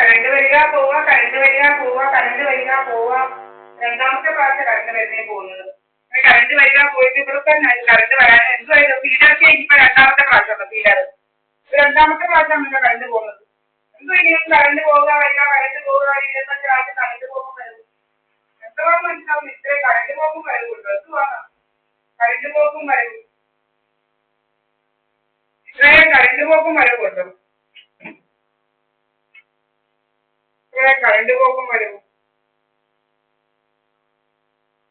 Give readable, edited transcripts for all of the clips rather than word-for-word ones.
Current വരിക പോവുക, current വരിക പോവുക, കറണ്ട് വരിക പോവുക. രണ്ടാമത്തെ പ്രാവശ്യം കറണ്ട് വരുന്നേ പോകുന്നത്. കറണ്ട് വരിക പോയിട്ട് ഇവിടുത്തെ കറണ്ട് വരാൻ എന്തുവായത് ഫീലർക്ക് ഇപ്പൊ രണ്ടാമത്തെ പ്രാവശ്യമാണ് ഫീലർ. രണ്ടാമത്തെ പ്രാവശ്യമാണ് കറണ്ട് പോകുന്നത്. എന്തോ ഇങ്ങനെ കറണ്ട് പോവുക വരിക, കറണ്ട് പോവുക 25 പ്രാവശ്യം കറണ്ട് പോകും വരും. എന്തോ മനസ്സിലാവും ഇത്രയും കറണ്ട് പോകും വരവുണ്ടോ? എന്തുവാണ് കറണ്ട് പോകും വരവും? ഇത്രയും കറണ്ട് പോകും വരവുണ്ടോ? ഇത്രയും കറണ്ട് പോക്കും വരവും,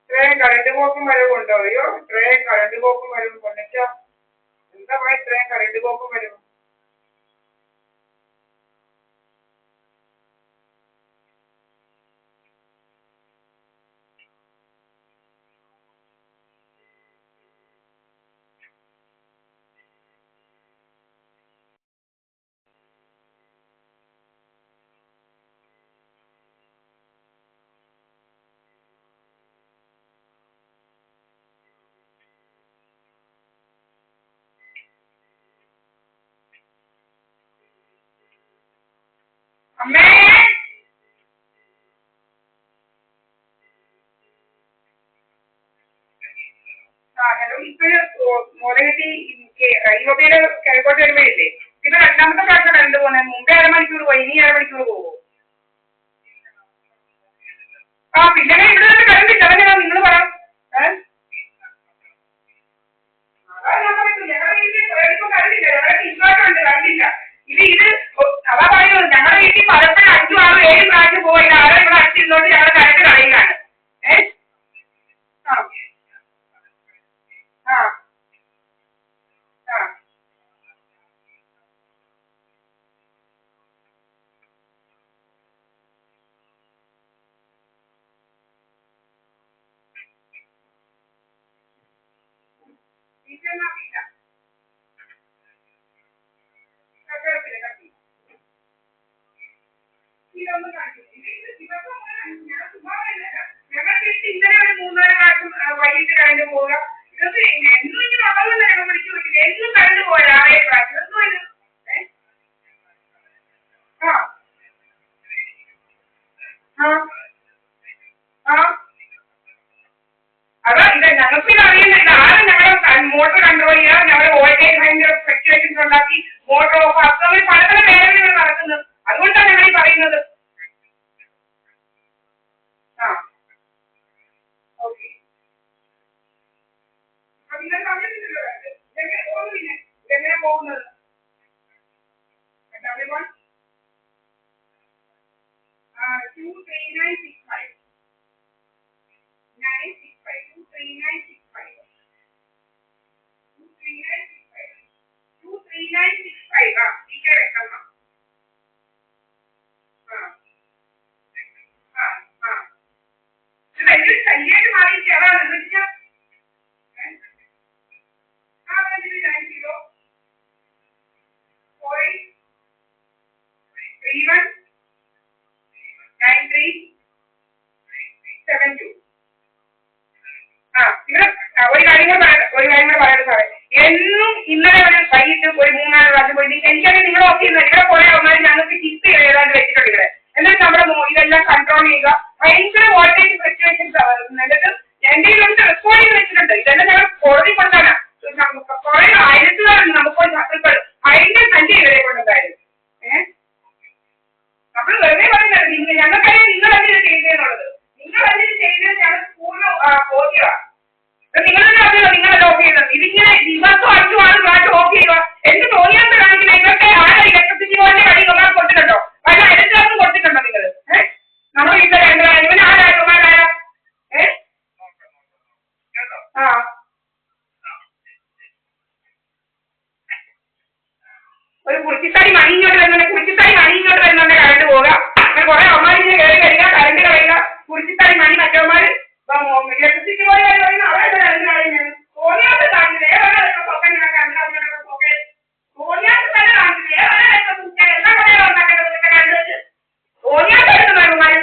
ഇത്രയും കറണ്ട് പോക്കും വരവുണ്ടോ? അയ്യോ ഇത്രയും കറണ്ട് പോക്കും വരവും കൊണ്ടിട്ടോ എന്താ ഇത്രയും കറണ്ട് പോക്കും വരവും? അമ്മേ ഹലോ, ഇപ്പൊ മോദഗട്ടി റെയിൽവേയുടെ കിഴക്കോട്ട് വരുമ്പോഴില്ലേ ഇപ്പൊ രണ്ടാമത്തെ പ്രാവശ്യം കറണ്ട് പോകുന്നത്. മുമ്പേ അരമണിക്കൂർ പോയി, ഇനി അരമണിക്കൂർ പോകുമോ? പിന്നെ ഇവിടെ നിന്ന് കറണ്ട് ഇല്ല. അതന്നെ നിങ്ങൾ പറ. അതാ ഞാൻ പറയുന്നത്, ഞങ്ങളുടെ വീട്ടിൽ ഇപ്പൊ കറണ്ടില്ല. ഞങ്ങളുടെ ഇൻവേർട്ടർ ഉണ്ട്, കറണ്ടില്ല. ഇത് അതാ പറയുന്നത്, ഞങ്ങളുടെ വീട്ടിൽ പലപ്പോഴും 5, 6, 7 പ്രാവശ്യം പോയി. ആരോ ഇവിടെ അടിച്ചിരുന്നോണ്ട് ഞങ്ങളുടെ കറണ്ട് കളയുകയാണ്. ആ ആ ആ ഇതൊന്നും കാണിക്കില്ല. ഞങ്ങളുടെ വീട്ടിൽ ഇന്നലെ ഒരു 3-4 പ്രാവശ്യം വൈകിട്ട് കറണ്ട് പോവുക. ഇതൊക്കെ എന്നും ഇങ്ങനെ ഉള്ളതെന്ന് ഞങ്ങൾ വിളിച്ചു നോക്കില്ല. എന്നും കറണ്ട് പോയാ 6 പ്രാവശ്യം. എന്തോ ഇത് ആ ആ ആ അതാ ഇത് ഞങ്ങൾക്ക് ഇത് അറിയുന്നില്ല. ആരും ഞങ്ങളുടെ മോട്ടർ കൺട്രോൾ ചെയ്യുക, ഞങ്ങളുടെ വോൾട്ടേജ് ഭയങ്കര ഫ്ലക്ച്വേഷൻസ് ഉണ്ടാക്കി മോട്ടർ ഓഫ് ആക്കുക, അങ്ങനെ പല പല വേദനകൾ നടക്കുന്നത്. അതുകൊണ്ടാണ് ഞങ്ങൾ ഈ പറയുന്നത്. ആ ഓക്കെ. അപ്പൊ നിങ്ങൾ പറഞ്ഞിട്ടില്ലല്ലോ ഇതെങ്ങനെ പോകുന്നു, പിന്നെ ഇതെങ്ങനെ പോകുന്നത്? W1 23965 965 23965 23965 23965 ടീച്ചർ വെക്കണം. ആ ആ ആ ഇത് വലിയൊരു ശല്യമായിട്ട് മാറിയിട്ട് അതാണ് എന്താ വെച്ചാൽ 90 31 9372. ഇവിടെ ഒരു കാര്യം കൂടെ പറയട്ടെ സാറേ. എന്നും ഇന്നലെ ഒരു വൈകിട്ട് ഒരു 3-4 പ്രാവശ്യം പോയി. എനിക്കറിയാം നിങ്ങൾ ഓക്കെ ചെയ്യുന്നത്. ഇവിടെ കുറെ അവന്മാർ ഞങ്ങൾക്ക് ടിപ്പ് ഏതാണ്ട് വെച്ചിട്ടുണ്ട് ഇവിടെ. എന്നിട്ട് നമ്മുടെ ഇതെല്ലാം കൺട്രോൾ ചെയ്യുക. ഭയങ്കര വോൾട്ടേജ് ഫ്ലക്ച്വേഷൻസ് എന്നിട്ട് എന്റെ ഇതിലൊക്കെ റെക്കോർഡ് ചെയ്ത് വെച്ചിട്ടുണ്ട്. ഇതെല്ലാം ഞങ്ങൾ കോടതി കൊണ്ടാണ്. കുറെ ആയിരത്തുകാരുണ്ട് നമുക്ക് ശത്രുക്കൾ. ഭയങ്കര സംഖ്യ ഇവരെ കൊണ്ടുണ്ടായിരുന്നു. നമ്മൾ വെറുതെ പറയുന്നത് ഞങ്ങൾക്കറിയാം നിങ്ങൾ എന്ത് ചെയ്തേന്നുള്ളത്. നിങ്ങൾ എന്ത് ചെയ്തത് ഞങ്ങൾ പൂർണ്ണ ബോധ്യമാണ്. നിങ്ങൾ തന്നെ അറിയോ നിങ്ങളത് ഓഫ് ചെയ്തത്. ഇതിങ്ങനെ ദിവസം 5-6 പ്രാവശ്യം ഓഫ് ചെയ്യുക. എന്ത് തോന്നിയാൽ കാണിക്കുന്നത്? ഇവർക്ക് ആരാ ഇലക്ട്രിസിറ്റി ബോർഡിന്റെ കടി ഒന്നാം കൊടുത്തിട്ടുണ്ടോ? പല അടുത്തവർക്കും കൊടുത്തിട്ടുണ്ടോ നിങ്ങൾ? നമ്മുടെ വീട്ടിലെ ഇവൻ ആരാ? ആ ഒരു കുറിച്ചിത്താടി മണിഞ്ഞോട്ട് വരുന്നുണ്ട് കറണ്ട് പോവുക. അങ്ങനെ കുറെ അമ്മമാരിങ്ങനെ കയറി വരിക, കറണ്ട് കളയുക. കുറിച്ചിത്താടി മണി മറ്റവന്മാർ ഇലക്ട്രിസിറ്റി ബോർഡ് പറയുന്ന അവരുടെ കറണ്ട് കളയുന്നത്. തോന്നിയാത്ത കാണില്ല ഏതൊക്കെ പോക്കാൻ പോക്കെ തോന്നിയാത്ത തന്നെ കാണിച്ചില്ല ഏതൊക്കെ എല്ലാ കടകളും ഉണ്ടാക്കേണ്ടത് കറണ്ട് വെച്ച് തോന്നിയാത്ത എടുക്കുന്ന അമ്മമാർ